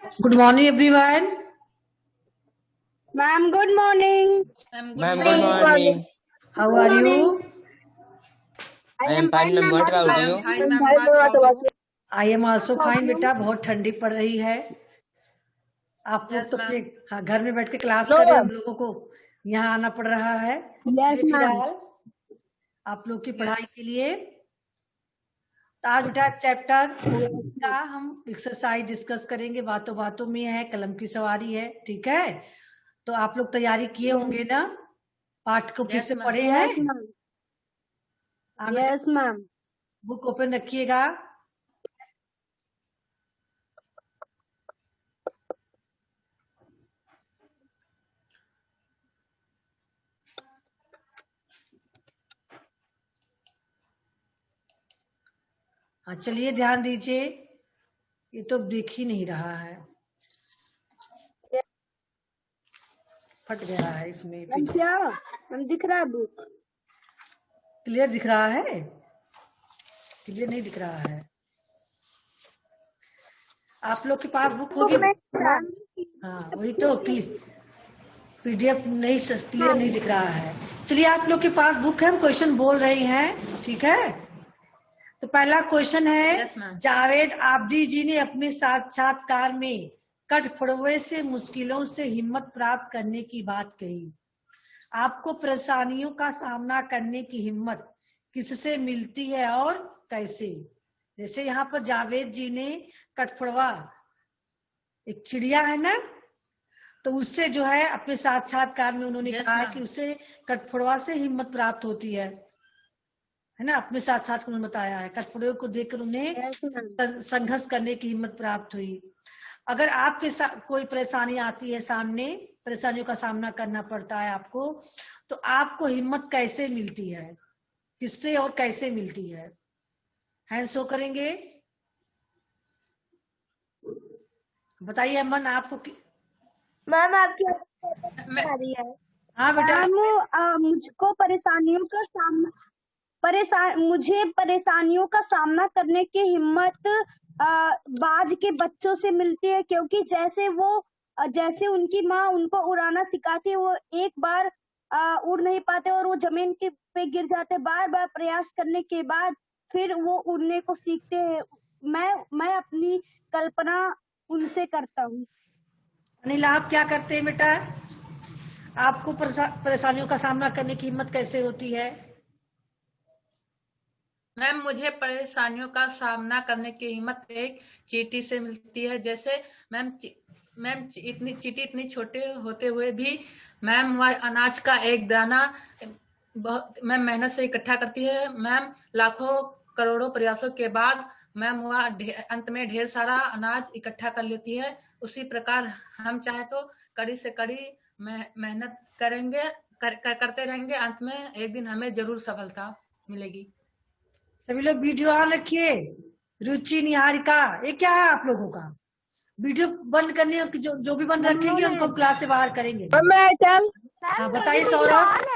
Good morning, everyone. Ma'am, good morning. Ma'am, good morning. How are you? I am fine, ma'am. What about you? Hi, ma'am. What about you? I am also fine, बेटा. बहुत ठंडी पड़ रही है. आप लोग Yes, तो ma'am. अपने घर में बैठ के क्लास कर रहे हो, हम लोगों को यहाँ आना पड़ रहा है. Yes, ma'am. फिलहाल आप लोग की पढ़ाई के लिए तो आज बेटा चैप्टर का हम एक्सरसाइज डिस्कस करेंगे. बातों बातों में है, कलम की सवारी है. ठीक है, तो आप लोग तैयारी किए होंगे ना? पाठ को फिर Yes, से ma'am. पढ़े Yes, हैं? ma'am. हाँ बेटा, Yes, ma'am. बुक ओपन रखिएगा. हाँ चलिए, ध्यान दीजिए. ये तो दिख ही नहीं रहा है, फट गया है इसमें. मैम क्या? मैम दिख रहा है बुक? क्लियर दिख रहा है? क्लियर नहीं दिख रहा है. आप लोग के पास बुक होगी? हाँ वही तो, पीडीएफ नहीं, क्लियर नहीं दिख रहा है. चलिए, आप लोग के पास बुक है, हम क्वेश्चन बोल रहे हैं. ठीक है, तो पहला क्वेश्चन है. Yes, ma'am. जावेद आब्दी जी ने अपने साक्षात्कार में कठफोड़वे से मुश्किलों से हिम्मत प्राप्त करने की बात कही. आपको परेशानियों का सामना करने की हिम्मत किससे मिलती है और कैसे? जैसे यहाँ पर जावेद जी ने कठफोड़वा, एक चिड़िया है ना, तो उससे जो है अपने साक्षात्कार में उन्होंने Yes, कहा है ma'am. कि उससे कठफोड़वा से हिम्मत प्राप्त होती है ना. अपने साक्षात्कार में बताया है, कठफोड़वे को देखकर उन्हें Yes, ma'am. संघर्ष करने की हिम्मत प्राप्त हुई. अगर आपके साथ कोई परेशानी आती है, सामने परेशानियों का सामना करना पड़ता है आपको, तो आपको हिम्मत कैसे मिलती है, किससे और कैसे मिलती है? हैंड शो करेंगे, बताइए. अमन, आपको मैम आपकी मैं- आ रही है? हाँ बेटा. मैम मुझको मुझे परेशानियों का सामना करने की हिम्मत बाज के बच्चों से मिलती है, क्योंकि जैसे उनकी माँ उनको उड़ाना सिखाती है, वो एक बार उड़ नहीं पाते और वो जमीन के पे गिर जाते. बार बार प्रयास करने के बाद फिर वो उड़ने को सीखते हैं. मैं अपनी कल्पना उनसे करता हूँ. अनिल, आप क्या करते हैं बेटा? आपको परेशानियों का सामना करने की हिम्मत कैसे होती है? मैम, मुझे परेशानियों का सामना करने की हिम्मत एक चींटी से मिलती है. जैसे मैम इतनी छोटे होते हुए भी मैम वह अनाज का एक दाना बहुत मैम मेहनत से इकट्ठा करती है. मैम लाखों करोड़ों प्रयासों के बाद मैम वह अंत में ढेर सारा अनाज इकट्ठा कर लेती है. उसी प्रकार हम चाहे तो कड़ी से कड़ी मेहनत करेंगे, करते रहेंगे. अंत में एक दिन हमें जरूर सफलता मिलेगी. सभी लोग वीडियो ऑन रखिए. रुचि, निहारिका, ये क्या है आप लोगों का? वीडियो बंद करने, जो भी बंद रखेंगे उनको हम क्लास से बाहर करेंगे. हाँ बताइए सौरभ.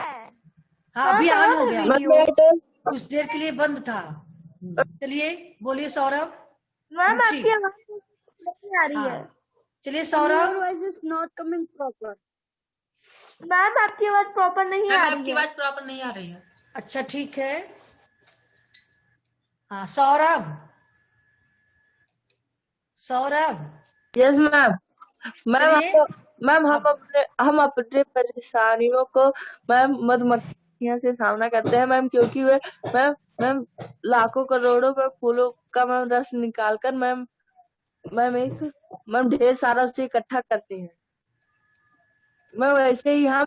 हाँ अभी ऑन हो गया, कुछ देर के लिए बंद था. चलिए बोलिए सौरभ. मैम रुचि. आपकी आवाज नहीं आ रही है. हाँ चलिए Your Saurabh. voice is not coming proper. Ma'am आपकी आवाज प्रॉपर नहीं मैम आ आपकी रही है. आवाज प्रॉपर नहीं आ रही है. अच्छा ठीक है. हाँ सौरभ. Yes ma'am. चलिए. मैम हम अपने परेशानियों को मैम मधुमक्खियों से सामना करते हैं मैम, क्योंकि वे मैम लाखों करोड़ों में फूलों का मैम रस निकाल कर मैम ढेर सारा उसे इकट्ठा करती हैं. मैम वैसे ही हम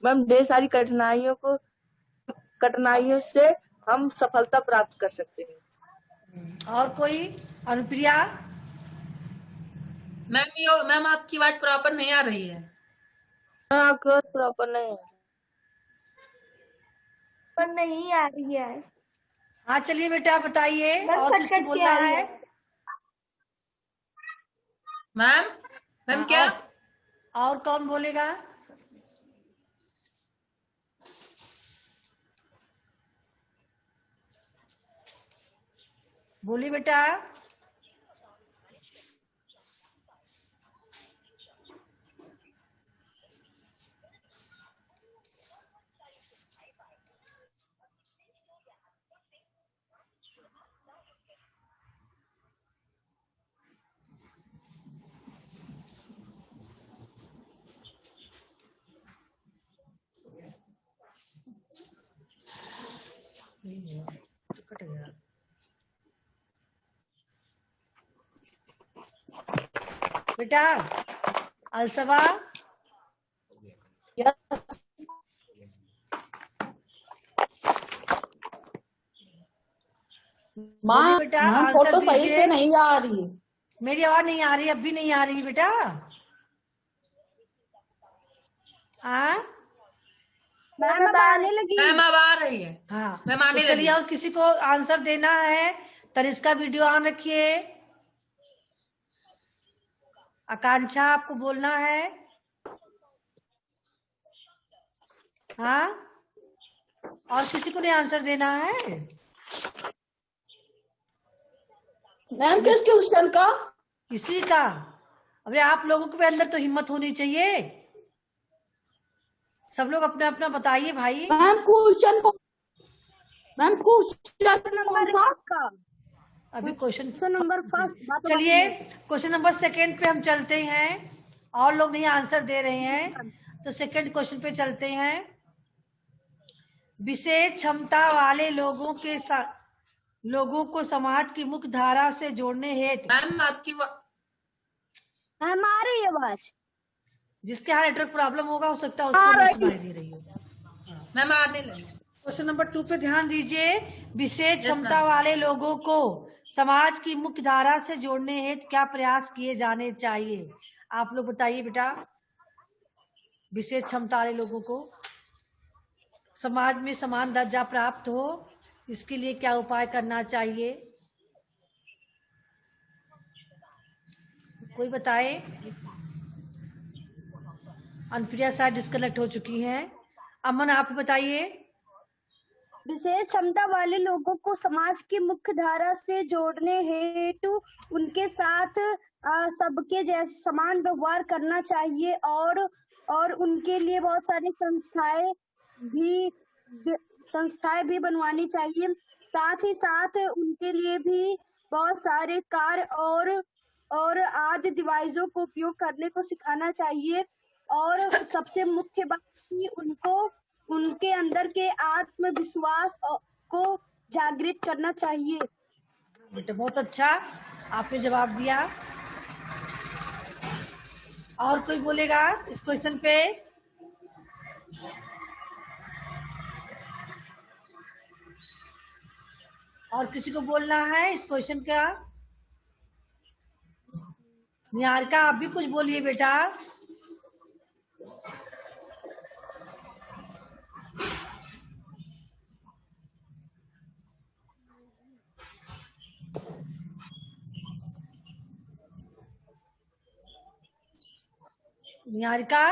मैम ढेर सारी कठिनाइयों से हम सफलता प्राप्त कर सकते हैं. और कोई? अनुप्रिया. मैम आपकी आवाज प्रॉपर नहीं आ रही है. मैम आपकी बात प्रॉपर नहीं है. पर नहीं आ रही है. हाँ चलिए बेटा बताइए, मैम और किसको खटखट के बोलना आ रही है? है. मैम हाँ, क्या? और कौन बोलेगा? बोलिए बेटा. बेटा अलसबा माँ बेटा मैम आंसर फोटो सही दीजिए। से नहीं आ रही है। मेरी आवाज नहीं आ रही, अब भी नहीं आ रही बेटा? हाँ मैम अब आने लगी। मैम अब आ रही है। हाँ, मैम तो आने चलिए लगी। और किसी को आंसर देना है? तनिष्का वीडियो ऑन रखिए। आकांक्षा आपको बोलना है। हाँ, और किसी को नहीं आंसर देना है? मैम किस क्वेश्चन का? किसी का? अरे आप लोगों के अंदर तो हिम्मत होनी चाहिए। सब लोग अपना अपना बताइए भाई। मैम क्वेश्चन कौन सा? का अभी क्वेश्चन क्वेश्चन नंबर फर्स्ट। चलिए क्वेश्चन नंबर सेकंड पे हम चलते हैं। और लोग नहीं आंसर दे रहे हैं तो सेकंड क्वेश्चन पे चलते हैं। विशेष क्षमता वाले लोगों को समाज की मुख्य धारा से जोड़ने हेतु मैम आपकी मैम आ रही है आवाज? जिसके यहाँ नेटवर्क प्रॉब्लम होगा, हो सकता है उसको नहीं सुनाई दे रही हो। मैम आने लगी। क्वेश्चन नंबर 2 पे ध्यान दीजिए। विशेष Yes, क्षमता ma'am. वाले लोगों को समाज की मुख्य धारा से जोड़ने हेतु क्या प्रयास किए जाने चाहिए? आप लोग बताइए बेटा। विशेष क्षमता वाले लोगों को समाज में समान दर्जा प्राप्त हो, इसके लिए क्या उपाय करना चाहिए? कोई बताए? अनुप्रिया शायद डिस्कनेक्ट हो चुकी हैं। अमन आप बताइए। विशेष क्षमता वाले लोगों को समाज की मुख्य धारा से जोड़ने हेतु उनके साथ सबके जैसे समान व्यवहार करना चाहिए और उनके लिए बहुत सारी संस्थाएं भी बनवानी चाहिए। साथ ही साथ उनके लिए भी बहुत सारे कार्य और आदि डिवाइसों को उपयोग करने को सिखाना चाहिए। और सबसे मुख्य बात कि उनको उनके अंदर के आत्मविश्वास को जागृत करना चाहिए। बेटा बहुत अच्छा आपने जवाब दिया। और कोई बोलेगा इस क्वेश्चन पे? और किसी को बोलना है इस क्वेश्चन का? निहारिका आप भी कुछ बोलिए बेटा। निहारिका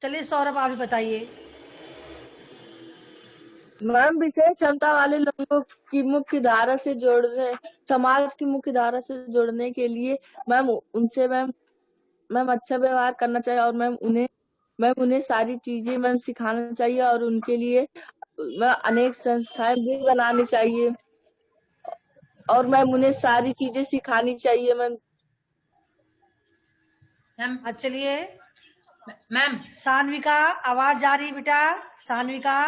चलिए सौरभ आप भी बताइए। मैम विशेष क्षमता वाले लोगों की मुख्य धारा से जोड़ने, समाज की मुख्य धारा से जोड़ने के लिए मैम उनसे मैम अच्छा व्यवहार करना चाहिए और मैम उन्हें सारी चीजें मैम सिखाना चाहिए और उनके लिए मैम अनेक संस्थाएं भी बनानी चाहिए और मैम उन्हें सारी चीजें सिखानी चाहिए मैम। मैम चलिए मैम सान्विका आवाज जा रही बेटा? सान्विका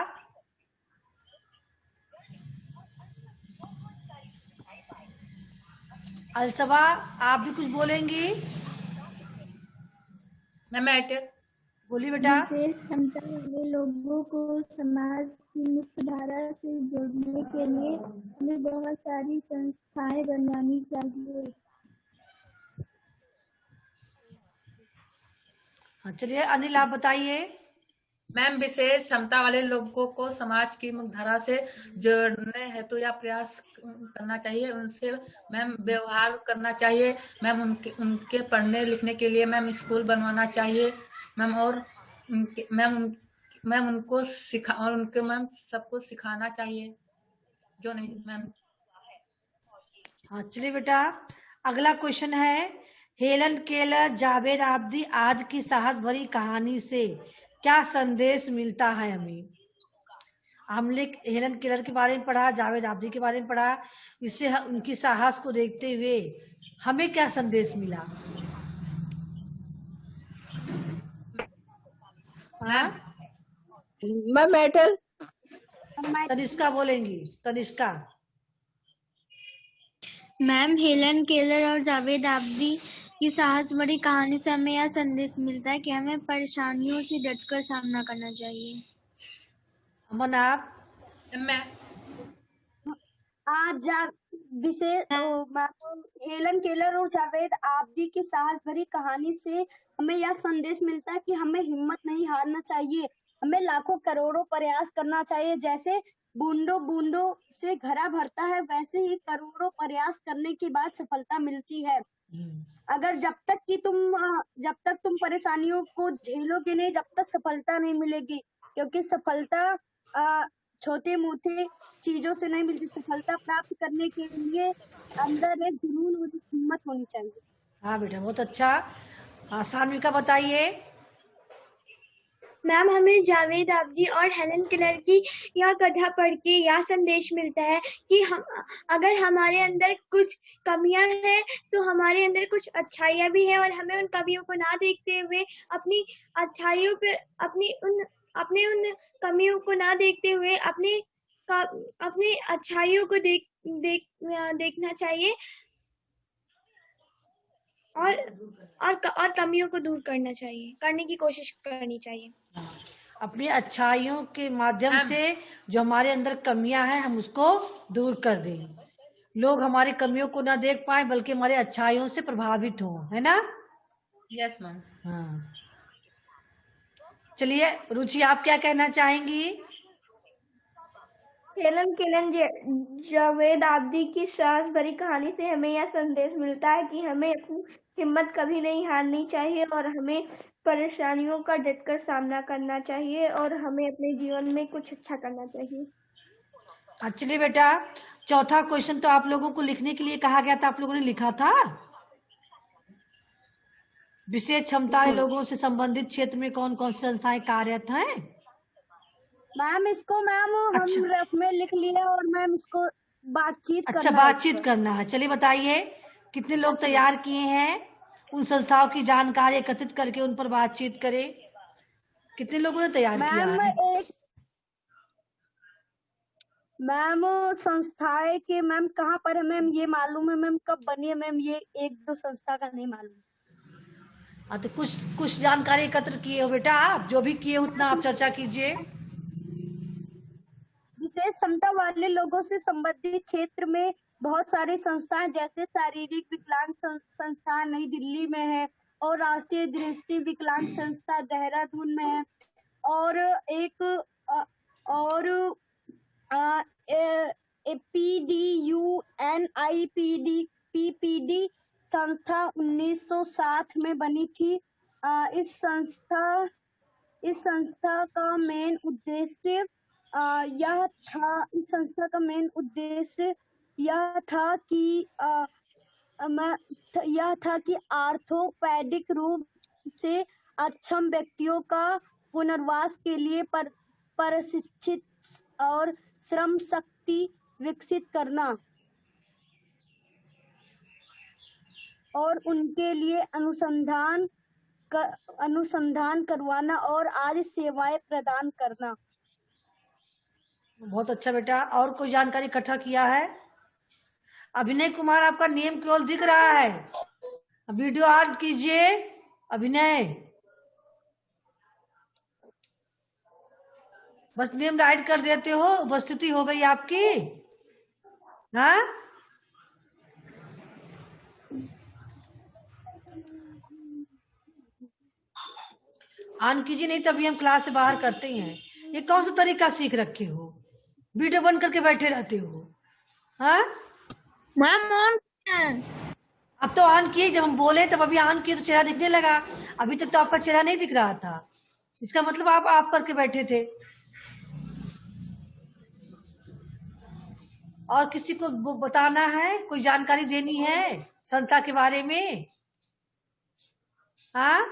अलसबा आप भी कुछ बोलेंगी? मैम बोली बेटा। विशेष क्षमता वाले लोगों को समाज की मुख्य धारा से जोड़ने के लिए हमें बहुत सारी संस्थाएं बनवानी चाहिए। हाँ चलिए अनिल आप बताइए। मैम विशेष क्षमता वाले लोगों को समाज की मुख्यधारा से जोड़ने हेतु या प्रयास करना चाहिए। उनसे मैम व्यवहार करना चाहिए। मैम उनके पढ़ने लिखने के लिए मैम स्कूल बनवाना चाहिए मैम। और मैम उनको और उनके मैम सबको सिखाना चाहिए जो नहीं मैम। हाँ चलिए बेटा अगला क्वेश्चन है। हेलन केलर जावेद आब्दी आज की साहस भरी कहानी से क्या संदेश मिलता है हमें? हमने हेलन केलर के बारे में पढ़ा, जावेद आब्दी के बारे में पढ़ा। इससे उनकी साहस को देखते हुए हमें क्या संदेश मिला? हाँ, मैम मेटल। तनिष्का बोलेंगी। तनिष्का। मैम हेलन केलर और जावेद आब्दी की साहस भरी कहानी से हमें यह संदेश मिलता है कि हमें परेशानियों से डटकर सामना करना चाहिए। अमन आप। मैं आज विशेष हेलन केलर और जावेद आब्दी की साहस भरी कहानी से हमें यह संदेश मिलता है कि हमें हिम्मत नहीं हारना चाहिए। हमें लाखों करोड़ों प्रयास करना चाहिए। जैसे बूंदों बूंदों से घड़ा भरता है, वैसे ही करोड़ों प्रयास करने के बाद सफलता मिलती है। अगर जब तक तुम परेशानियों को झेलोगे नहीं, जब तक सफलता नहीं मिलेगी। क्योंकि सफलता छोटे मोटे चीजों से नहीं मिलती। सफलता प्राप्त करने के लिए अंदर एक जुनून और हिम्मत होनी चाहिए। हाँ बेटा, बहुत अच्छा। हाँ, सान्विका बताइए। मैम हमें जावेद आब्दी और हेलन केलर की यह कथा पढ़ के यह संदेश मिलता है कि हम अगर हमारे अंदर कुछ कमियां हैं तो हमारे अंदर कुछ अच्छाइयां भी हैं, और हमें उन कमियों को ना देखते हुए अपनी अच्छाइयों पे अपने उन कमियों को ना देखते हुए अपनी अच्छाइयों को देखना चाहिए और कमियों को दूर करने की कोशिश करनी चाहिए। अपनी अच्छाइयों के माध्यम से जो हमारे अंदर कमियां हैं हम उसको दूर कर दें। लोग हमारी कमियों को ना देख पाए बल्कि हमारे अच्छाइयों से प्रभावित हो, है ना? Yes ma'am. हाँ, चलिए रुचि आप क्या कहना चाहेंगी? हेलन केलर जावेद आब्दी की साहस भरी कहानी से हमें यह संदेश मिलता है कि हमें अपनी हिम्मत कभी नहीं हारनी चाहिए और हमें परेशानियों का डटकर सामना करना चाहिए और हमें अपने जीवन में कुछ अच्छा करना चाहिए। चलिए बेटा, चौथा क्वेश्चन तो आप लोगों को लिखने के लिए कहा गया था, आप लोगों ने लिखा था। विशेष क्षमता लोगों से संबंधित क्षेत्र में कौन कौन सी संस्थाएं कार्यरत हैं? मैम इसको हम रफ में लिख लिए और मैम इसको बातचीत अच्छा, करना है बातचीत करना है। चलिए बताइए, कितने लोग तैयार किए हैं? उन संस्थाओं की जानकारी एकत्रित करके उन पर बातचीत करें। कितने लोगों ने तैयार किया है? मैम संस्थाएं के मैम कहाँ पर है मैम ये मालूम है, मैम कब बनी है मैम, ये एक दो संस्था का नहीं मालूम। हाँ, तो कुछ जानकारी एकत्र किए हो बेटा, आप जो भी किए उतना आप चर्चा कीजिए। विशेष क्षमता वाले लोगों से संबंधित क्षेत्र में बहुत सारी संस्थाएं, जैसे शारीरिक विकलांग संस्था नई दिल्ली में है और राष्ट्रीय दृष्टि विकलांग संस्था देहरादून में है, और एक PDUNIPD संस्था 1960 में बनी थी। इस संस्था का मेन उद्देश्य यह था कि आर्थोपेडिक रूप से अक्षम व्यक्तियों का पुनर्वास के लिए प्रशिक्षित और श्रम शक्ति विकसित करना और उनके लिए अनुसंधान करवाना और आदि सेवाएं प्रदान करना। बहुत अच्छा बेटा, और कोई जानकारी इकट्ठा किया है? अभिनय कुमार, आपका नेम केवल दिख रहा है, वीडियो ऑन कीजिए। अभिनय, बस नेम राइट कर देते हो, उपस्थिति हो गई आपकी। हाँ, ऑन कीजिए, नहीं तभी हम क्लास से बाहर करते हैं। ये कौन सा तरीका सीख रखे हो, वीडियो बंद करके बैठे रहते हो? हाँ मैम ऑन अब तो ऑन किए, जब हम बोले तब अभी ऑन किए तो चेहरा दिखने लगा। अभी तक तो आपका चेहरा नहीं दिख रहा था, इसका मतलब आप करके बैठे थे। और किसी को बताना है, कोई जानकारी देनी है संस्था के बारे में? हाँ,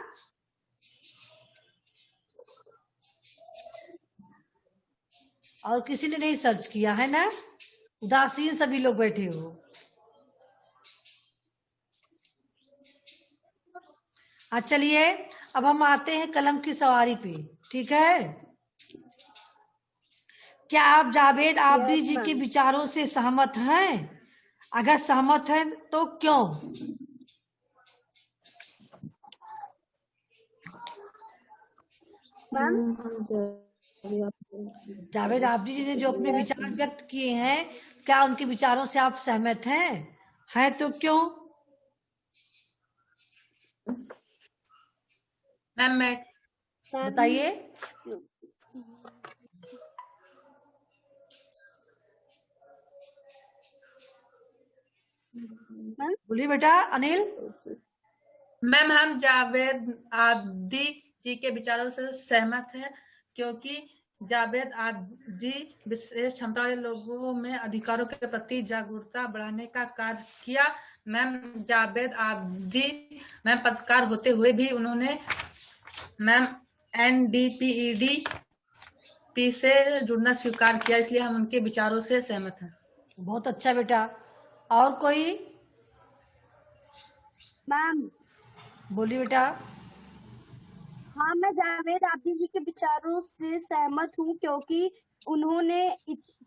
और किसी ने नहीं सर्च किया है ना? उदासीन सभी लोग बैठे हो। हाँ चलिए, अब हम आते हैं कलम की सवारी पे, ठीक है। क्या आप जावेद आबदी Yes, जी के ma'am. विचारों से सहमत हैं? अगर सहमत हैं तो क्यों? मैम जावेद आबदी जी ने जो अपने विचार व्यक्त किए हैं, क्या उनके विचारों से आप सहमत हैं? हैं तो क्यों? मैम मैं बताइए। मैम बोलिए बेटा अनिल। मैम हम जावेद आबदी जी के विचारों से सहमत हैं, क्योंकि जावेद आबदी विशेष क्षमता वाले लोगों में अधिकारों के प्रति जागरूकता बढ़ाने का कार्य किया। मैम जावेद आबदी मैम पत्रकार होते हुए भी उन्होंने मैम NDPED से जुड़ना स्वीकार किया, इसलिए हम उनके विचारों से सहमत हैं। बहुत अच्छा बेटा। और कोई? मैम बोलिए बेटा। हाँ, मैं जावेद आबदी जी के विचारों से सहमत हूँ, क्योंकि उन्होंने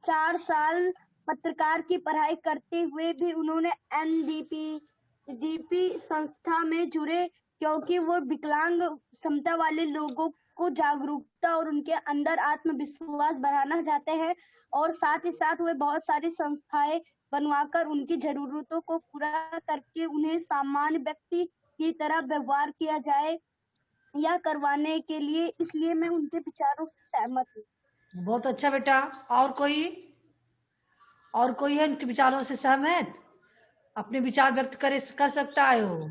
4 साल पत्रकार की पढ़ाई करते हुए भी उन्होंने NDPED संस्था में जुड़े, क्योंकि वो विकलांग क्षमता वाले लोगों को जागरूकता और उनके अंदर आत्मविश्वास बढ़ाना चाहते हैं, और साथ ही साथ वे बहुत सारी संस्थाएं बनवाकर उनकी जरूरतों को पूरा करके उन्हें सामान्य व्यक्ति की तरह व्यवहार किया जाए या करवाने के लिए, इसलिए मैं उनके विचारों से सहमत हूँ। बहुत अच्छा बेटा। और कोई? और कोई है उनके विचारों से सहमत? अपने विचार व्यक्त कर सकता है वो।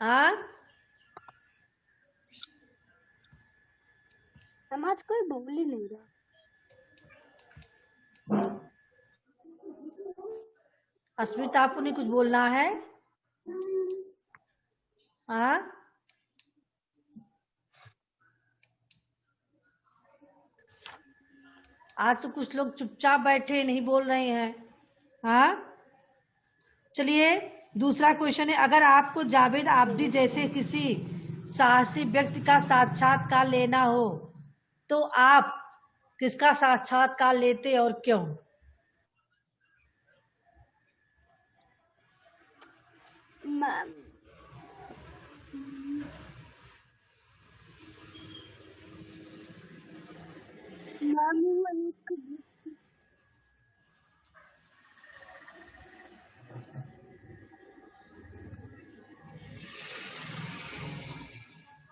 हाँ हम आज कोई बोल ही नहीं रहा। अस्मिता, आपको नहीं कुछ बोलना है? हाँ आज तो कुछ लोग चुपचाप बैठे नहीं बोल रहे हैं। हाँ चलिए, दूसरा क्वेश्चन है, अगर आपको जावेद आबदी जैसे किसी साहसी व्यक्ति का साक्षात्कार लेना हो तो आप किसका साक्षात्कार लेते और क्यों? मैम मैम वो एक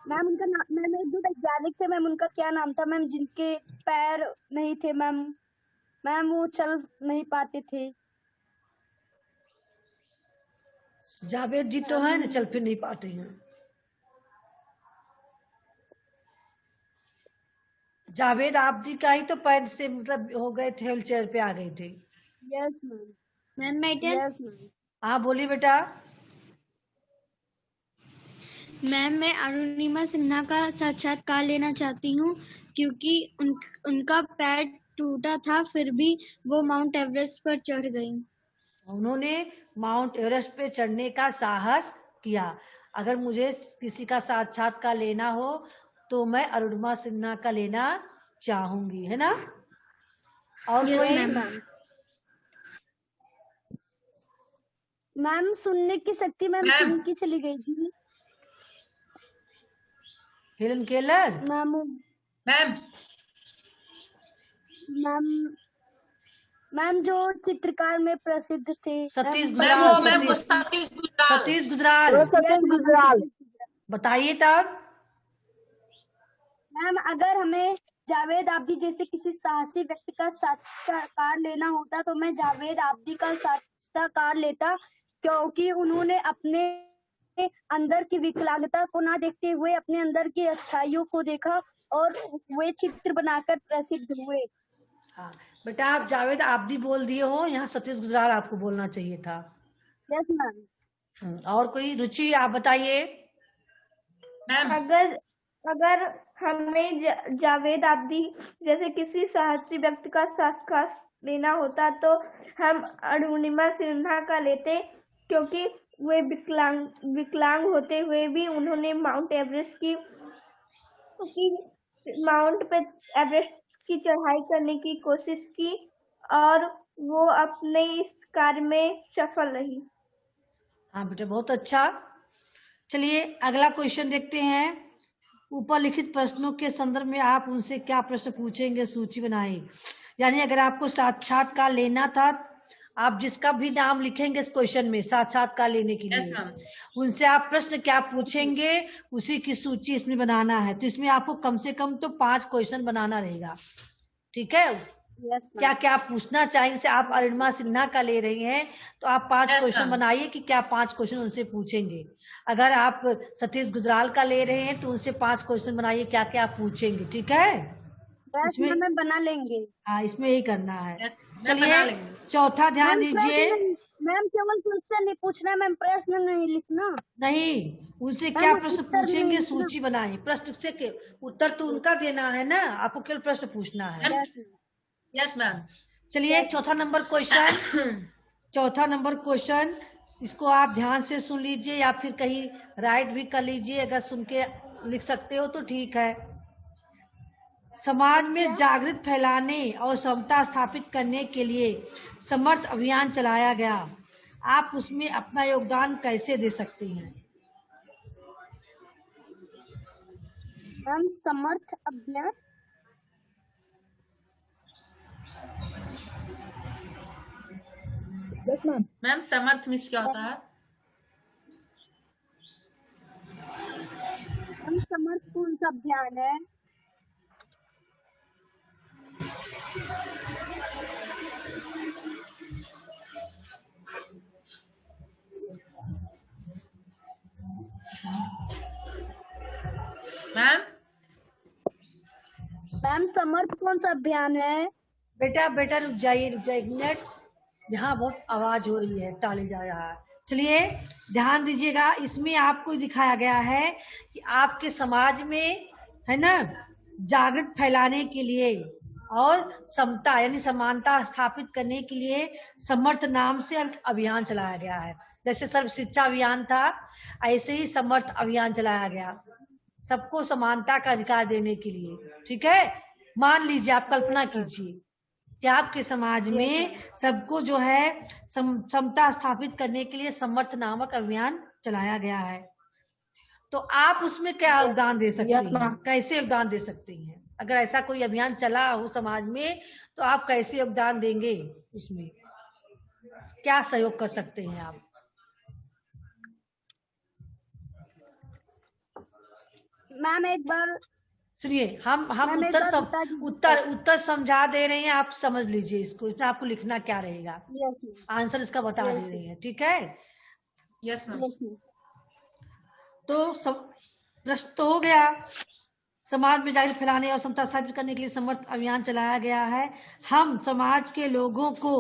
मैम उनका नाम, मैम एक दो वैज्ञानिक थे मैम, उनका क्या नाम था मैम, जिनके पैर नहीं थे मैम, मैम वो चल नहीं पाते थे। जावेद जी तो है ना, चल फिर नहीं पाते हैं। जावेद आबदी का ही तो पैर से मतलब हो गए थे, व्हील चेयर पे आ गए थे। Yes ma'am. Ma'am madam, yes ma'am. हाँ बोलिए बेटा। मैम मैं अरुणिमा सिन्हा का साक्षात्कार लेना चाहती हूँ, क्योंकि उनका पैर टूटा था, फिर भी वो माउंट एवरेस्ट पर चढ़ गई। उन्होंने माउंट एवरेस्ट पे चढ़ने का साहस किया। अगर मुझे किसी का साक्षात्कार लेना हो तो मैं अरुणिमा सिन्हा का लेना चाहूंगी, है ना? और Yes, कोई? मैम। मैम सुनने की शक्ति मैम मैम। किनकी चली गई थी? Helen Keller. Ma'am ma'am ma'am ma'am जो चित्रकार में प्रसिद्ध थे। सतीश मैम गुजराल। वो मैम सतीश गुजराल। सतीश गुजराल। सतीश गुजराल। बताइए तब। मैम अगर हमें जावेद आबदी जैसे किसी साहसी व्यक्ति का साक्षात्कार लेना होता तो मैं जावेद आबदी का साक्षात्कार लेता, क्योंकि उन्होंने अपने अंदर की विकलांगता को ना देखते हुए अपने अंदर की अच्छाइयों को देखा और वे चित्र बनाकर प्रसिद्ध हुए। हाँ बेटा, आप जावेद आबदी बोल दिए हो, यहाँ सतीश गुजराल आपको बोलना चाहिए था। Yes ma'am. और कोई? रुचि आप बताइए। मैम अगर हमें जावेद आबदी जैसे किसी साहसी व्यक्ति का साक्षात्कार लेना होता तो हम अरुणिमा सिन्हा का लेते, क्योंकि वे विकलांग होते हुए भी उन्होंने माउंट एवरेस्ट की चढ़ाई करने की कोशिश की और वो अपने इस कार्य में सफल रही। हाँ बेटा, बहुत अच्छा। चलिए अगला क्वेश्चन देखते हैं। ऊपर लिखित प्रश्नों के संदर्भ में आप उनसे क्या प्रश्न पूछेंगे, सूची बनाएं। यानी अगर आपको साक्षात्कार लेना था, आप जिसका भी नाम लिखेंगे इस क्वेश्चन में साक्षात्कार लेने के यस लिए, मैम। उनसे आप प्रश्न क्या पूछेंगे उसी की सूची इसमें बनाना है। तो इसमें आपको कम से कम तो 5 क्वेश्चन बनाना रहेगा, ठीक है। यस क्या क्या आप पूछना चाहेंगे। जैसे आप अरुणिमा सिन्हा का ले रही हैं तो आप 5 Yes, क्वेश्चन ma'am. बनाइए कि क्या 5 क्वेश्चन उनसे पूछेंगे। अगर आप सतीश गुजराल का ले रहे हैं तो उनसे 5 क्वेश्चन बनाइए, क्या क्या आप पूछेंगे, ठीक है। यस इसमें मैम, बना लेंगे। हाँ, इसमें यही करना है। Yes, मैं चलिए बना लेंगे। चौथा ध्यान मैम दीजिए। मैम केवल क्वेश्चन नहीं पूछना है मैम, प्रश्न नहीं लिखना। नहीं, उनसे मैम, क्या प्रश्न उत्तर नहीं पूछेंगे लिखना। सूची बनाए। प्रश्न से उत्तर तो उनका देना है ना, आपको केवल प्रश्न पूछना है। Yes ma'am. चलिए चौथा नंबर क्वेश्चन, इसको आप ध्यान से सुन लीजिए या फिर कहीं राइट भी कर लीजिए। अगर सुन के लिख सकते हो तो ठीक है। समाज में जागृति फैलाने और समता स्थापित करने के लिए समर्थ अभियान चलाया गया। आप उसमें अपना योगदान कैसे दे सकती हैं। मैम समर्थ अभियान, मैम समर्थ मिस क्या होता है। मैम समर्थ कौन सा अभियान है। मैम मैम समर्थ कौन सा अभियान है। बेटा रुक जाइए एक मिनट, यहाँ बहुत आवाज हो रही है, टाली जा रहा है। चलिए ध्यान दीजिएगा, इसमें आपको दिखाया गया है कि आपके समाज में है ना जागृत फैलाने के लिए और समता यानी समानता स्थापित करने के लिए समर्थ नाम से अभियान चलाया गया है। जैसे सर्व शिक्षा अभियान था, ऐसे ही समर्थ अभियान चलाया गया, सबको समानता का अधिकार देने के लिए, ठीक है। मान लीजिए, आप कल्पना कीजिए कि आपके समाज में सबको जो है समता स्थापित करने के लिए समर्थ नामक अभियान चलाया गया है। तो आप उसमें क्या योगदान दे सकते हैं, कैसे योगदान दे सकती हैं। अगर ऐसा कोई अभियान चला हो समाज में तो आप कैसे योगदान देंगे, उसमें क्या सहयोग कर सकते हैं आप। मैम एक बार सुनिए, हम उत्तर समझा दे रहे हैं, आप समझ लीजिए इसको। इसमें आपको लिखना क्या रहेगा, आंसर इसका बता दे रहे हैं, ठीक है। Yes ma'am. तो प्रश्न तो हो गया। समाज में जागृति फैलाने और समता स्थापित करने के लिए समर्थ अभियान चलाया गया है। हम समाज के लोगों को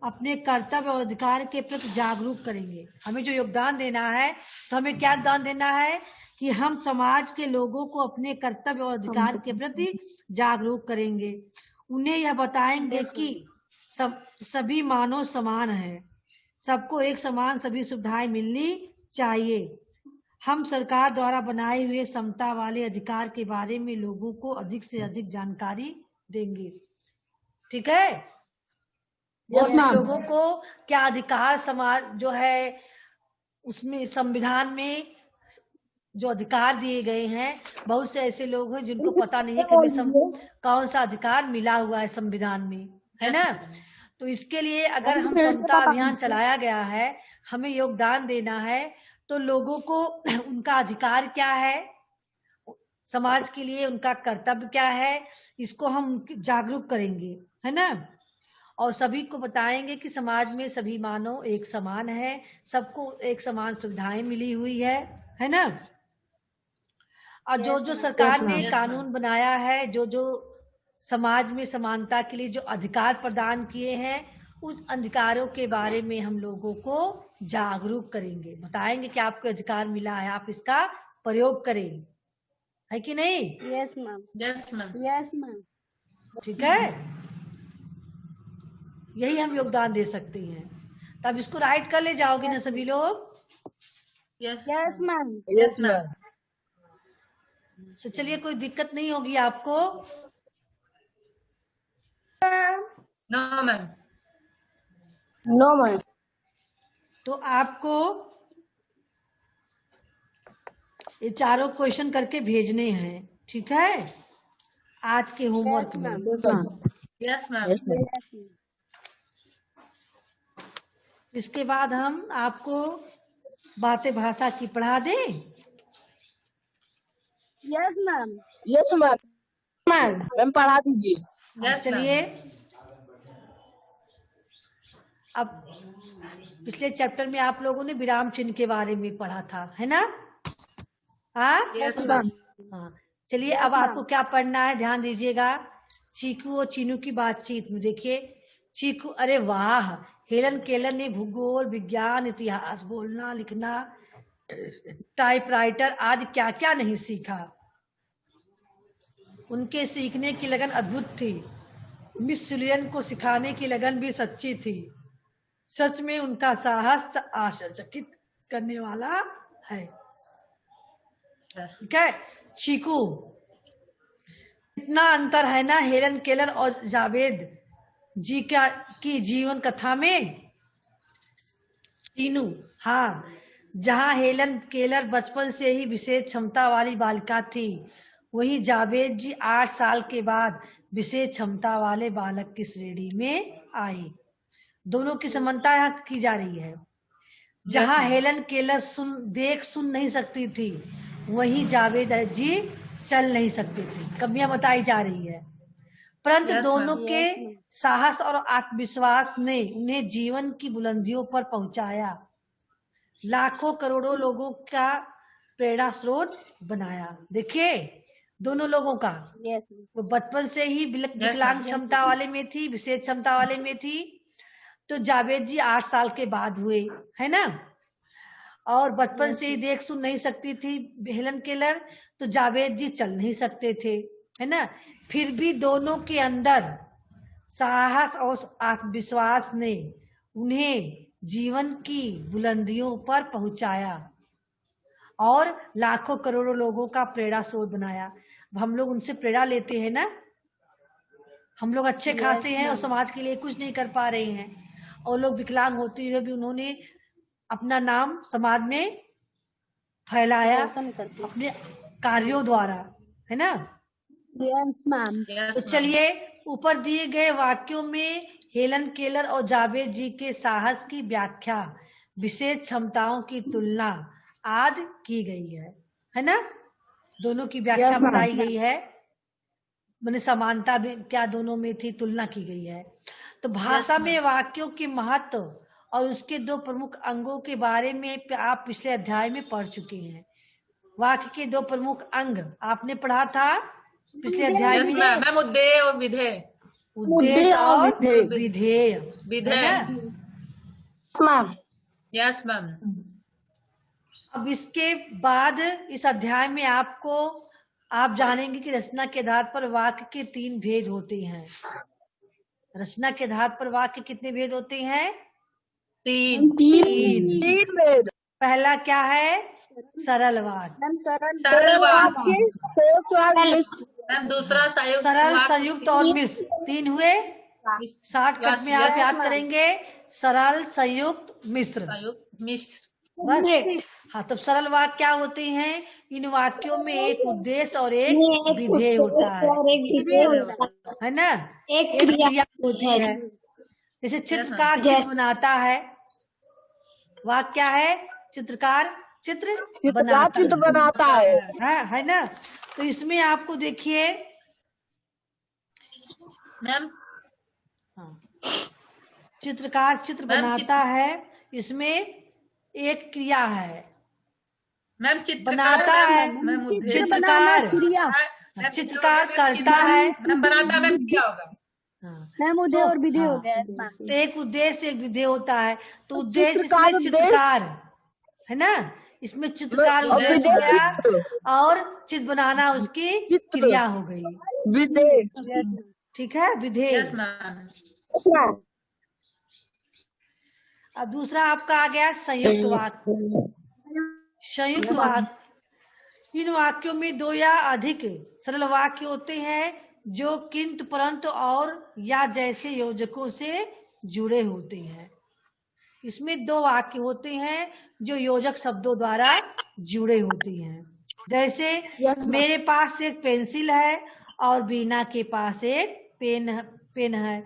अपने कर्तव्य और अधिकार के प्रति जागरूक करेंगे। हमें जो योगदान देना है, तो हमें क्या योगदान देना है कि हम समाज के लोगों को अपने कर्तव्य और अधिकार के प्रति जागरूक करेंगे। उन्हें यह बताएंगे कि सभी मानव समान है, सबको एक समान सभी सुविधाएं मिलनी चाहिए। हम सरकार द्वारा बनाए हुए समता वाले अधिकार के बारे में लोगों को अधिक से अधिक जानकारी देंगे, ठीक है। लोगों को क्या अधिकार समाज जो है उसमें संविधान में जो अधिकार दिए गए हैं, बहुत से ऐसे लोग हैं जिनको पता नहीं है कि कौन सा अधिकार मिला हुआ है संविधान में, है ना। तो इसके लिए अगर हम समता अभियान चलाया गया है, हमें योगदान देना है, तो लोगों को उनका अधिकार क्या है, समाज के लिए उनका कर्तव्य क्या है, इसको हम जागरूक करेंगे, है ना। और सभी को बताएंगे कि समाज में सभी मानव एक समान है, सबको एक समान सुविधाएं मिली हुई है ना। और जो सरकार ने कानून बनाया है, जो समाज में समानता के लिए जो अधिकार प्रदान किए हैं, उस अधिकारों के बारे में हम लोगों को जागरूक करेंगे, बताएंगे कि आपको अधिकार मिला है, आप इसका प्रयोग करें, है कि नहीं। Yes ma'am. Yes ma'am. Yes ma'am. ठीक है, यही हम योगदान दे सकते हैं। तब इसको राइट कर ले जाओगे ना सभी लोग। Yes yes ma'am. Yes ma'am. तो चलिए, कोई दिक्कत नहीं होगी आपको। No ma'am. No ma'am. तो आपको ये चारों क्वेश्चन करके भेजने हैं, ठीक है, आज के होमवर्क में। Yes ma'am. Yes ma'am. इसके बाद हम आपको बातें भाषा की पढ़ा दें। Yes ma'am. Yes ma'am. Ma'am पढ़ा दीजिए। अब चलिए, अब पिछले चैप्टर में आप लोगों ने विराम चिन्ह के बारे में पढ़ा था, है ना? हाँ यस मैम। हाँ। चलिए, अब आपको क्या पढ़ना है, ध्यान दीजिएगा। चीकू और चीनू की बातचीत में देखिए। चीकू, अरे वाह, हेलन केलर ने भूगोल, विज्ञान, इतिहास, बोलना, लिखना, टाइपराइटर आदि क्या क्या नहीं सीखा। उनके सीखने की लगन अद्भुत थी। मिस सुलियन को सिखाने की लगन भी सच्ची थी। सच में उनका साहस आश्चर्यचकित करने वाला है। ठीक है। चीकू, इतना अंतर है ना हेलन केलर और जावेद जी की जीवन कथा में। चीनू, हाँ, जहाँ हेलन केलर बचपन से ही विशेष क्षमता वाली बालिका थी, वहीं जावेद जी 8 साल के बाद विशेष क्षमता वाले बालक की श्रेणी में आए। दोनों की समानता यहाँ की जा रही है। जहाँ हेलन केलर देख सुन नहीं सकती थी, वहीं जावेद जी चल नहीं सकती थी। कमियां बताई जा रही है, परंतु दोनों के साहस और आत्मविश्वास ने उन्हें जीवन की बुलंदियों पर पहुंचाया, लाखों करोड़ों लोगों का प्रेरणा स्रोत बनाया। देखिए, दोनों लोगों का, वो बचपन से ही विकलांग क्षमता वाले में थी, विशेष क्षमता वाले में थी। तो जावेद जी 8 साल के बाद हुए, है ना? और बचपन से ही देख सुन नहीं सकती थी हेलन केलर, तो जावेद जी चल नहीं सकते थे, है ना? फिर भी दोनों के अंदर साहस और आत्मविश्वास ने उन्हें जीवन की बुलंदियों पर पहुंचाया और लाखों करोड़ों लोगों का प्रेरणा स्रोत बनाया। हम लोग उनसे प्रेरणा लेते हैं ना। हम लोग अच्छे खासे हैं और समाज के लिए कुछ नहीं कर पा रहे हैं, और लोग विकलांग होते हुए भी उन्होंने अपना नाम समाज में फैलाया अपने कार्यों द्वारा, है ना? Yes ma'am. तो चलिए, ऊपर दिए गए वाक्यों में हेलन केलर और जावेद जी के साहस की व्याख्या, विशेष क्षमताओं की तुलना आदि की गई है ना? दोनों की व्याख्या बताई गई है, मैंने समानता भी क्या दोनों में थी, तुलना की गई है। तो भाषा में वाक्यों के महत्व और उसके 2 प्रमुख अंगों के बारे में आप पिछले अध्याय में पढ़ चुके हैं। वाक्य के 2 प्रमुख अंग आपने पढ़ा था पिछले अध्याय में। मैम, उद्देय और विधेय। उद्देश्य और विधेय। मैम। Yes ma'am. अब इसके बाद इस अध्याय में आप जानेंगे कि रचना के आधार पर वाक्य के 3 भेद होते हैं। रचना के आधार पर वाक्य कितने भेद होते हैं? 3 भेद। पहला क्या है? सरल वाक्य। सरल वाक्य। मैम, दूसरा सरल, संयुक्त और मिश्र, 3 हुए। शॉर्टकट में आप याद करेंगे, सरल, संयुक्त, मिश्र, बस। हाँ, तो सरल वाक्य क्या होते हैं? इन वाक्यों में एक उद्देश्य और एक विधेय होता है ना? एक क्रिया होती है। जैसे चित्रकार चित्र बनाता है, वाक्य क्या है? चित्रकार चित्र बनाता है। है ना? तो इसमें आपको देखिए मैम, चित्रकार चित्र बनाता है, इसमें एक क्रिया है। मैम, बनाता है, चित्रकार करता है। मैम, बनाता मैम क्या होगा? मैम, उद्देश्य और विधेय हो गया। तो एक उद्देश्य एक विधेय होता है। तो उद्देश्य इसमें चित्रकार है ना, इसमें चित्रकार उद्देश्य हो गया और चित्र बनाना उसकी क्रिया हो गई, विधेय। ठीक है, विधेय। अब दूसरा आपका आ गया संयुक्त वाक्य। संयुक्त वाक्य, इन वाक्यों में दो या अधिक सरल वाक्य होते हैं जो किंतु परंतु और या जैसे योजकों से जुड़े होते हैं। इसमें दो वाक्य होते हैं जो योजक शब्दों द्वारा जुड़े होते हैं। जैसे मेरे पास एक पेंसिल है और बीना के पास एक पेन है।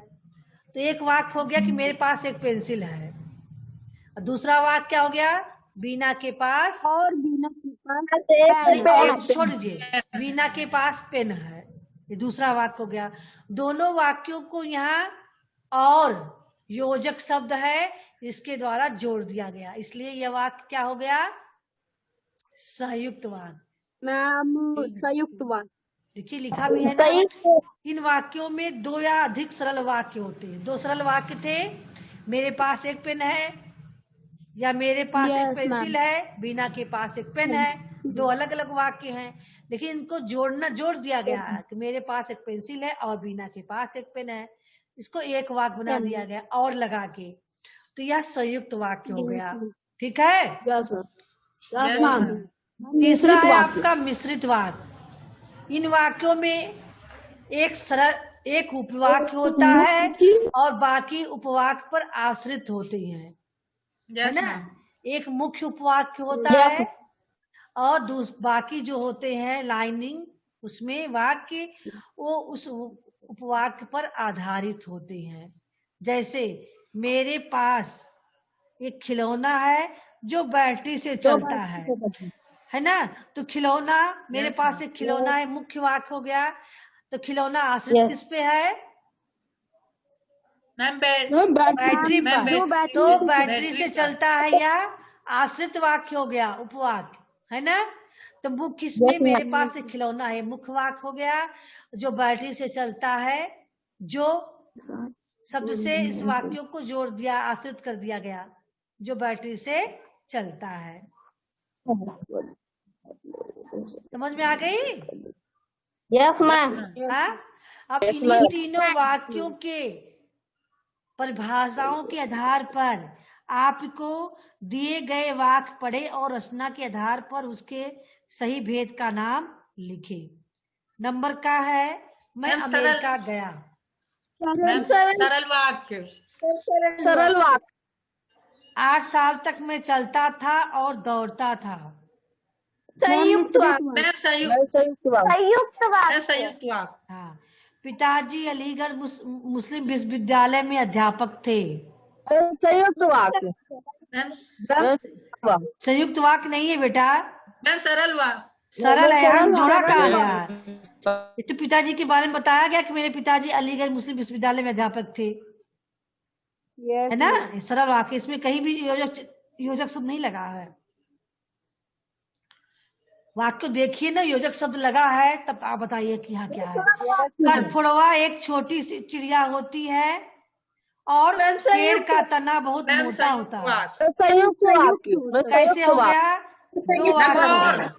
तो एक वाक्य हो गया कि मेरे पास एक पेंसिल है, और दूसरा वाक्य क्या हो गया? बीना के पास और बीना के पास नहीं, पेन और छोड़ दीजिए, बीना के पास पेन है, ये दूसरा वाक्य हो गया। दोनों वाक्यों को यहाँ और योजक शब्द है इसके द्वारा जोड़ दिया गया, इसलिए यह वाक्य क्या हो गया? संयुक्त वाक्य। मैम संयुक्त वाक्य। देखिए लिखा भी है ना, इन वाक्यों में दो या अधिक सरल वाक्य होते हैं। दो सरल वाक्य थे, मेरे पास एक पेन है या मेरे पास एक पेंसिल है, बीना के पास एक पेन है। दो अलग अलग वाक्य हैं, लेकिन इनको जोड़ दिया गया है कि मेरे पास एक पेंसिल है और बीना के पास एक पेन है। इसको एक वाक्य बना दिया गया और लगा के, तो यह संयुक्त वाक्य हो गया। ठीक है। तीसरा है आपका मिश्रित वाक्य। इन वाक्यों में एक उपवाक्य होता है और बाकी उपवाक्य पर आश्रित होते हैं, है ना। एक मुख्य उपवाक्य होता है और बाकी जो होते हैं लाइनिंग, उसमें वाक्य वो उस उपवाक्य पर आधारित होते हैं। जैसे मेरे पास एक खिलौना है जो बैटरी से चलता है ना। तो खिलौना, मेरे पास एक खिलौना है, मुख्य वाक्य हो गया। तो खिलौना आश्रित किस पे है? बैटरी पर। तो बैटरी से चलता है, या आश्रित वाक्य हो गया, उपवाक्य, है ना। तो मुख्य इसमें मेरे पास एक खिलौना है, मुख्य वाक्य हो गया जो बैटरी से चलता है, जो शब्द से इस वाक्यों को जोड़ दिया, आश्रित कर दिया गया, जो बैटरी से चलता है। समझ में आ गई? Yes ma'am. अब इन्हीं तीनों वाक्यों के परिभाषाओं के आधार पर आपको दिए गए वाक्य पढ़े और रचना के आधार पर उसके सही भेद का नाम लिखे। नंबर का है, मैं अमेरिका गया। सरल वाक्य। सरल वाक्य। 8 साल तक मैं चलता था और दौड़ता था। संयुक्त वाक्य। संयुक्त वाक्य। संयुक्त वाक्य। हाँ। पिताजी अलीगढ़ मुस्लिम विश्वविद्यालय में अध्यापक थे। संयुक्त वाक्य। संयुक्त वाक्य नहीं है बेटा, सरल वाक्य। सरल है, हम जोड़ा कहा गया। तो पिताजी के बारे में बताया गया कि मेरे पिताजी अलीगढ़ मुस्लिम विश्वविद्यालय में अध्यापक थे, है ना। सरल वाक्य, इसमें कहीं भी योजक शब्द नहीं लगा है। वाक्य देखिए ना, योजक शब्द लगा है, तब आप बताइए कि यहाँ क्या है। कठफोड़वा एक छोटी सी चिड़िया होती है और पेड़ का तना बहुत मोटा होता है। संयुक्त वाक्य। कैसे हो गया? दो वाक्य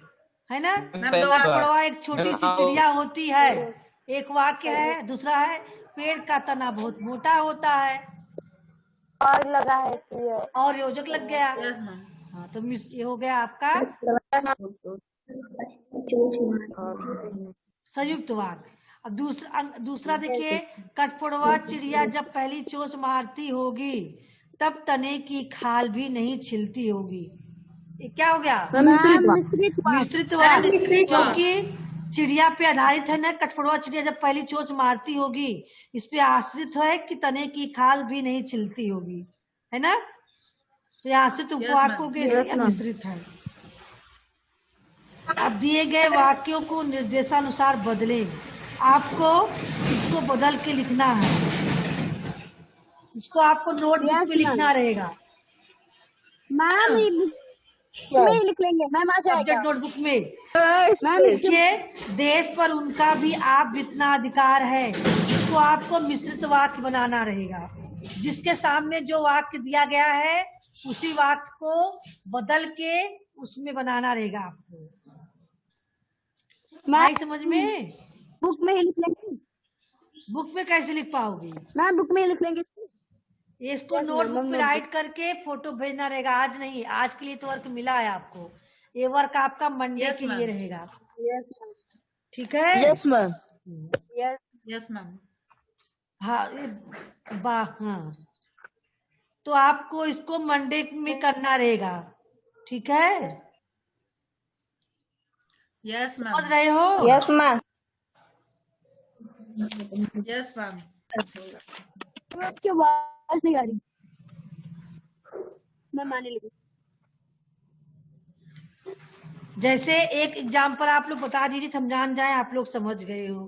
है ना। कठफोड़वा एक छोटी सी चिड़िया होती है, एक वाक्य है। दूसरा है पेड़ का तना बहुत मोटा होता है, और लगा है और योजक लग गया। हाँ, तो ये हो गया आपका संयुक्त वाक्य। अब दूसरा देखिए, कठफोड़वा चिड़िया जब पहली चोंच मारती होगी तब तने की खाल भी नहीं छिलती होगी। ये क्या हो गया? मिश्रित वाक्य, क्योंकि चिड़िया पे आधारित है ना। कठफोड़वा चिड़िया जब पहली चोंच मारती होगी, इस पे आश्रित है कि तने की खाल भी नहीं छिलती होगी, है ना। तो यहाँ से तो वाक्यों के मिश्रित है। अब दिए गए वाक्यों को निर्देशानुसार बदलें। आपको इसको बदल के लिखना है, इसको आपको नोटबुक में लिखना रहेगा। मैम में लिख लेंगे मैम, आ जाएगा नोटबुक में। देखिए, देश पर उनका भी आप जितना अधिकार है, इसको आपको मिश्रित वाक्य बनाना रहेगा। जिसके सामने जो वाक्य दिया गया है उसी वाक्य को बदल के उसमें बनाना रहेगा आपको। भाई समझ में? बुक में ही लिख लेंगे। बुक में कैसे लिख पाओगे? मैम बुक में ही लिख लेंगे। इसको नोटबुक में राइट करके फोटो भेजना रहेगा। आज नहीं, आज के लिए तो वर्क मिला है आपको, ये वर्क आपका मंडे Yes, के ma'am. लिए रहेगा, यस मैम, ठीक है? Yes ma'am. Yes Yes, ma'am. हाँ हाँ, तो आपको इसको मंडे में करना रहेगा, ठीक है? Yes, समझ ma'am. रहे हो? Yes ma'am. Yes, ma'am. आपकी आवाज नहीं आ रही, मैं मानने लगी। जैसे एक एग्जाम्पल आप लोग बता दीजिए, समझान जाए, आप लोग समझ गए हो।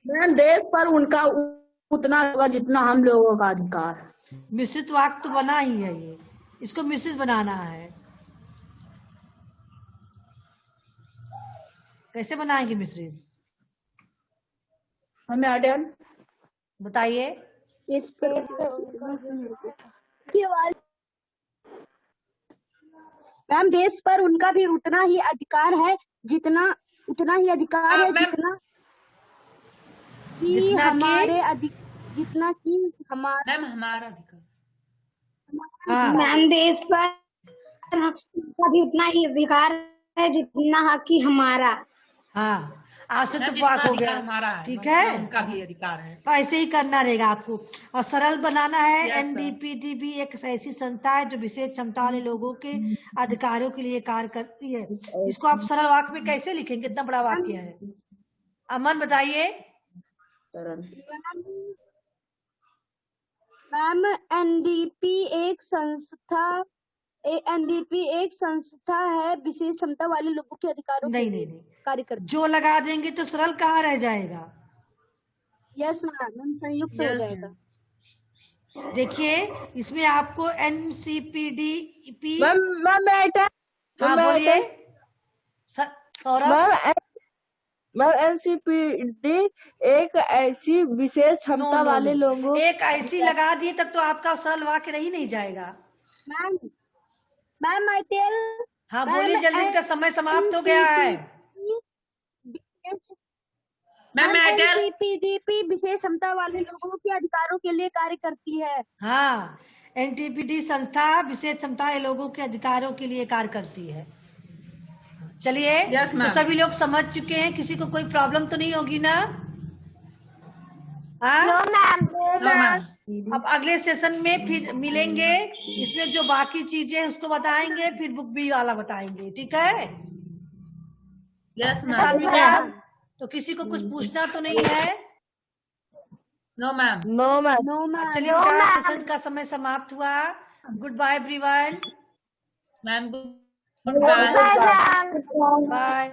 मैम देश पर उनका उतना होगा जितना हम लोगों का अधिकार है। मिश्रित वाक्य तो बना ही है, ये इसको मिश्रित बनाना है। कैसे बनाएंगे मिश्रित, हमें आइडिया बताइए। इस पर की आवाज। मैम देश पर उनका भी उतना ही अधिकार है जितना जितना ma'am. कि जितना हमारे जितना कि हमारा मैम हमारा अधिकार। हाँ, मैम देश पर उनका भी उतना ही अधिकार है जितना कि हमारा। हाँ, आज से मैम तो जितना पाक हो अधिकार गया, हमारा है, ठीक उतना है? उनका भी अधिकार है। तो ऐसे ही करना रहेगा आपको, और सरल बनाना है। Yes, ma'am. एनडीपीडी भी एक ऐसी संस्था है जो विशेष क्षमता वाले लोगों के अधिकारों के लिए कार्य करती है। इसको आप सरल वाक्य में कैसे लिखेंगे, कितना बड़ा वाक्य है? अमन बताइए। मैम एनडीपी एक संस्था है विशेष क्षमता वाले लोगों के अधिकारों के नहीं लिए नहीं नहीं, कार्य करती जो लगा देंगे तो सरल कहाँ रह जाएगा? है। यस मैम, संयुक्त हो Yes, जाएगा। ma'am. देखिए, इसमें आपको एनसीपीडी मैम बेटा, हाँ बोलिए सौरभ। मैम एनसीपीडी एक ऐसी विशेष क्षमता नो, वाले लोगों एक ऐसी लगा दिए तब तो आपका सरल वाक्य रह ही नहीं जाएगा। Ma'am I tell. हाँ बोलिए जल्दी, इनका समय समाप्त हो गया है। मैम एयरटेल एनसीपीडीपी विशेष क्षमता वाले लोगों के अधिकारों के लिए कार्य करती है। हाँ, एनटीपीडी संस्था विशेष क्षमता वाले लोगों के अधिकारों के लिए कार्य करती है। चलिए, Yes, तो ma'am. सभी लोग समझ चुके हैं, किसी को कोई प्रॉब्लम तो नहीं होगी ना? हाँ, नो मैम। अब अगले सेशन में फिर मिलेंगे, इसमें जो बाकी चीजें हैं उसको बताएंगे, फिर बुक बी वाला बताएंगे, ठीक है? यस साथ मैम। में आप, तो किसी को कुछ पूछना तो नहीं है? No ma'am. No ma'am. No ma'am. चलिए बेटा, सेशन का समय समाप्त हुआ। Goodbye everyone. Ma'am goodbye. Bye.